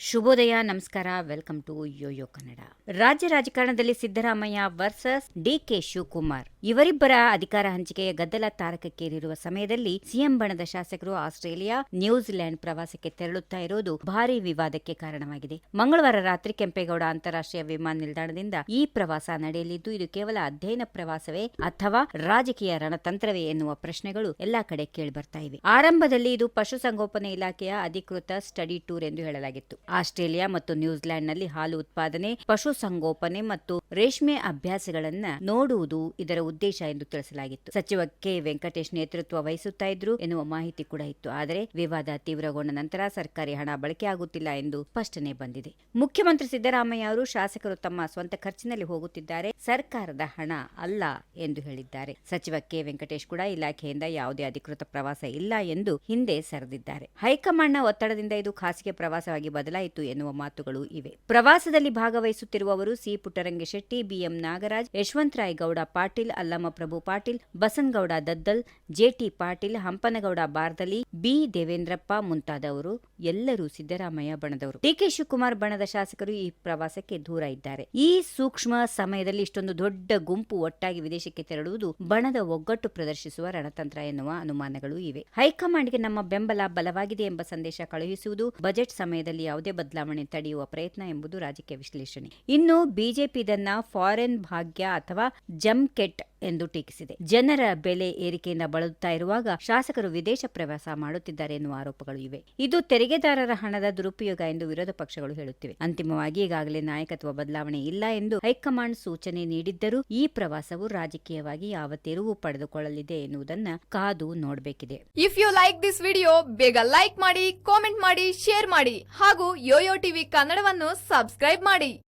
ಶುಭೋದಯ, ನಮಸ್ಕಾರ. Welcome to YoYo Kannada. ರಾಜ್ಯ ರಾಜಕಾರಣದಲ್ಲಿ ಸಿದ್ದರಾಮಯ್ಯ ವರ್ಸಸ್ ಡಿಕೆ ಶಿವಕುಮಾರ್ ಇವರಿಬ್ಬರ ಅಧಿಕಾರ ಹಂಚಿಕೆಯ ಗದ್ದಲ ತಾರಕಕ್ಕೇರಿರುವ ಸಮಯದಲ್ಲಿ ಸಿಎಂ ಬಣದ ಶಾಸಕರು ಆಸ್ಟ್ರೇಲಿಯಾ, ನ್ಯೂಜಿಲೆಂಡ್ ಪ್ರವಾಸಕ್ಕೆ ತೆರಳುತ್ತಾ ಇರೋದು ಭಾರೀ ವಿವಾದಕ್ಕೆ ಕಾರಣವಾಗಿದೆ. ಮಂಗಳವಾರ ರಾತ್ರಿ ಕೆಂಪೇಗೌಡ ಅಂತಾರಾಷ್ಟ್ರೀಯ ವಿಮಾನ ನಿಲ್ದಾಣದಿಂದ ಈ ಪ್ರವಾಸ ನಡೆಯಲಿದ್ದು, ಇದು ಕೇವಲ ಅಧ್ಯಯನ ಪ್ರವಾಸವೇ ಅಥವಾ ರಾಜಕೀಯ ರಣತಂತ್ರವೇ ಎನ್ನುವ ಪ್ರಶ್ನೆಗಳು ಎಲ್ಲಾ ಕಡೆ ಕೇಳಿಬರ್ತಾ ಇವೆ. ಆರಂಭದಲ್ಲಿ ಇದು ಪಶುಸಂಗೋಪನೆ ಇಲಾಖೆಯ ಅಧಿಕೃತ ಸ್ಟಡಿ ಟೂರ್ ಎಂದು ಹೇಳಲಾಗಿತ್ತು. ಆಸ್ಟ್ರೇಲಿಯಾ ಮತ್ತು ನ್ಯೂಜಿಲೆಂಡ್ನಲ್ಲಿ ಹಾಲು ಉತ್ಪಾದನೆ, ಪಶುಸಂಗೋಪನೆ ಮತ್ತು ರೇಷ್ಮೆ ಅಭ್ಯಾಸಗಳನ್ನ ನೋಡುವುದು ಇದರ ಉದ್ದೇಶ ಎಂದು ತಿಳಿಸಲಾಗಿತ್ತು. ಸಚಿವ ಕೆ ವೆಂಕಟೇಶ್ ನೇತೃತ್ವ ವಹಿಸುತ್ತಾ ಇದ್ರು ಎನ್ನುವ ಮಾಹಿತಿ ಕೂಡ ಇತ್ತು. ಆದರೆ ವಿವಾದ ತೀವ್ರಗೊಂಡ ನಂತರ ಸರ್ಕಾರಿ ಹಣ ಬಳಕೆ ಆಗುತ್ತಿಲ್ಲ ಎಂದು ಸ್ಪಷ್ಟನೆ ಬಂದಿದೆ. ಮುಖ್ಯಮಂತ್ರಿ ಸಿದ್ದರಾಮಯ್ಯ ಅವರು ಶಾಸಕರು ತಮ್ಮ ಸ್ವಂತ ಖರ್ಚಿನಲ್ಲಿ ಹೋಗುತ್ತಿದ್ದಾರೆ, ಸರ್ಕಾರದ ಹಣ ಅಲ್ಲ ಎಂದು ಹೇಳಿದ್ದಾರೆ. ಸಚಿವ ಕೆ ವೆಂಕಟೇಶ್ ಕೂಡ ಇಲಾಖೆಯಿಂದ ಯಾವುದೇ ಅಧಿಕೃತ ಪ್ರವಾಸ ಇಲ್ಲ ಎಂದು ಹಿಂದೆ ಸರಿದಿದ್ದಾರೆ. ಹೈಕಮಾಂಡ್ನ ಒತ್ತಡದಿಂದ ಇದು ಖಾಸಗಿ ಪ್ರವಾಸವಾಗಿ ಬದಲಾಯಿತು ಎನ್ನುವ ಮಾತುಗಳು ಇವೆ. ಪ್ರವಾಸದಲ್ಲಿ ಭಾಗವಹಿಸುತ್ತಿರುವವರು ಸಿ ಪುಟ್ಟರಂಗಶೆಟ್ಟಿ, ಬಿಎಂ ನಾಗರಾಜ್, ಯಶವಂತರಾಯ ಗೌಡ ಪಾಟೀಲ್, ಅಲ್ಲಮ ಪ್ರಭು ಪಾಟೀಲ್, ಬಸನಗೌಡ ದದ್ದಲ್, ಜೆಟಿ ಪಾಟೀಲ್, ಹಂಪನಗೌಡ ಬಾರ್ದಲಿ, ಬಿ ದೇವೇಂದ್ರಪ್ಪ ಮುಂತಾದವರು ಎಲ್ಲರೂ ಸಿದ್ದರಾಮಯ್ಯ ಬಣದವರು. ಡಿಕೆ ಶಿವಕುಮಾರ್ ಬಣದ ಶಾಸಕರು ಈ ಪ್ರವಾಸಕ್ಕೆ ದೂರ ಇದ್ದಾರೆ. ಈ ಸೂಕ್ಷ್ಮ ಸಮಯದಲ್ಲಿ ಇಷ್ಟೊಂದು ದೊಡ್ಡ ಗುಂಪು ಒಟ್ಟಾಗಿ ವಿದೇಶಕ್ಕೆ ತೆರಳುವುದು ಬಣದ ಒಗ್ಗಟ್ಟು ಪ್ರದರ್ಶಿಸುವ ರಣತಂತ್ರ ಎನ್ನುವ ಅನುಮಾನಗಳು ಇವೆ. ಹೈಕಮಾಂಡ್ಗೆ ನಮ್ಮ ಬೆಂಬಲ ಬಲವಾಗಿದೆ ಎಂಬ ಸಂದೇಶ ಕಳುಹಿಸುವುದು, ಬಜೆಟ್ ಸಮಯದಲ್ಲಿ ಯಾವುದೇ ಬದಲಾವಣೆ ತಡೆಯುವ ಪ್ರಯತ್ನ ಎಂಬುದು ರಾಜಕೀಯ ವಿಶ್ಲೇಷಣೆ. ಇನ್ನು ಬಿಜೆಪಿ ಇದನ್ನ ಫಾರೆನ್ ಭಾಗ್ಯ ಅಥವಾ ಜಮ್ಕೆಟ್ ಎಂದು ಟೀಕಿಸಿದೆ. ಜನರ ಬೆಲೆ ಏರಿಕೆಯಿಂದ ಬಳಲುತ್ತಾ ಇರುವಾಗ ಶಾಸಕರು ವಿದೇಶ ಪ್ರವಾಸ ಮಾಡುತ್ತಿದ್ದಾರೆ ಎನ್ನುವ ಆರೋಪಗಳು ಇವೆ. ಇದು ತೆರಿಗೆದಾರರ ಹಣದ ದುರುಪಯೋಗ ಎಂದು ವಿರೋಧ ಪಕ್ಷಗಳು ಹೇಳುತ್ತಿವೆ. ಅಂತಿಮವಾಗಿ ಈಗಾಗಲೇ ನಾಯಕತ್ವ ಬದಲಾವಣೆ ಇಲ್ಲ ಎಂದು ಹೈಕಮಾಂಡ್ ಸೂಚನೆ ನೀಡಿದ್ದರೂ ಈ ಪ್ರವಾಸವು ರಾಜಕೀಯವಾಗಿ ಯಾವ ತಿರುವು ಪಡೆದುಕೊಳ್ಳಲಿದೆ ಎನ್ನುವುದನ್ನ ಕಾದು ನೋಡಬೇಕಿದೆ. If you like this video, ಬೇಗ ಲೈಕ್ ಮಾಡಿ, ಕಾಮೆಂಟ್ ಮಾಡಿ, ಶೇರ್ ಮಾಡಿ ಹಾಗೂ ಯೋಯೋ ಟಿವಿ ಕನ್ನಡವನ್ನು ಸಬ್ಸ್ಕ್ರೈಬ್ ಮಾಡಿ.